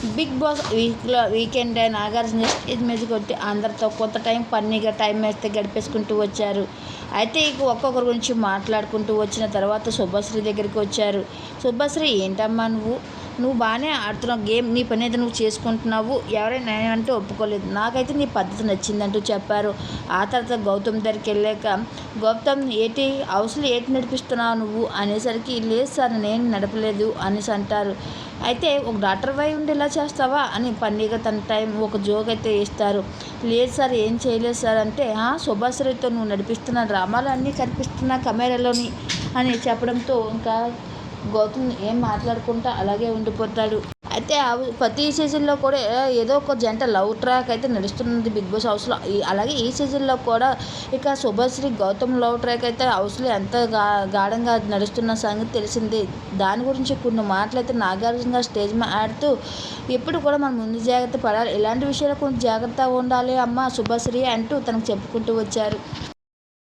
Big Boss weekend Nagarjuna stage మీద కొట్టి అందరితో కొంత టైం ఫన్నీగా టైం వేస్తే గడిపేసుకుంటూ వచ్చారు. అయితే ఇక ఒక్కొక్కరి గురించి మాట్లాడుకుంటూ వచ్చిన తర్వాత శుభశ్రీ దగ్గరికి వచ్చారు. శుభశ్రీ, ఏంటమ్మా నువ్వు బాగానే ఆడుతున్నావు గేమ్, నీ పని అయితే నువ్వు చేసుకుంటున్నావు, ఎవరైనా అంటే ఒప్పుకోలేదు, నాకైతే నీ పద్ధతి నచ్చిందంటూ చెప్పారు. ఆ తర్వాత గౌతమ్ దగ్గరికి వెళ్ళాక, గౌతమ్ ఏంటి హౌస్లో ఏంటి నడిపిస్తున్నావు నువ్వు అనేసరికి, లేదు సార్ నేను నడపలేదు అనేసి అంటారు. అయితే ఒక డాక్టర్ వై ఉండి ఇలా చేస్తావా అని పన్నీగా తన టైం ఒక జోక్ అయితే ఇస్తారు. లేదు సార్ ఏం చేయలేదు సార్ అంటే, శుభాశ్రీతో నువ్వు నడిపిస్తున్న డ్రామాలు అన్నీ కనిపిస్తున్న కెమెరాలోని అని చెప్పడంతో ఇంకా గౌతమ్ ఏం మాట్లాడుకుంటా అలాగే ఉండిపోతాడు. అయితే ప్రతి సీజన్లో కూడా ఏదో ఒక జంట లవ్ ట్రాక్ అయితే నడుస్తున్నది బిగ్ బాస్ హౌస్లో. అలాగే ఈ సీజన్లో కూడా ఇక శుభశ్రీ గౌతమ్ లవ్ ట్రాక్ అయితే హౌస్లో ఎంత గాఢంగా నడుస్తున్న సంగతి తెలిసిందే. దాని గురించి కొన్ని మాటలైతే నాగార్జున స్టేజ్ మీద ఆడుతూ, ఎప్పుడు కూడా మనం ముందు జాగ్రత్త పడాలి, ఇలాంటి విషయాలు కొంచెం జాగ్రత్తగా ఉండాలి అమ్మ శుభశ్రీ అంటూ తనకు చెప్పుకుంటూ వచ్చారు.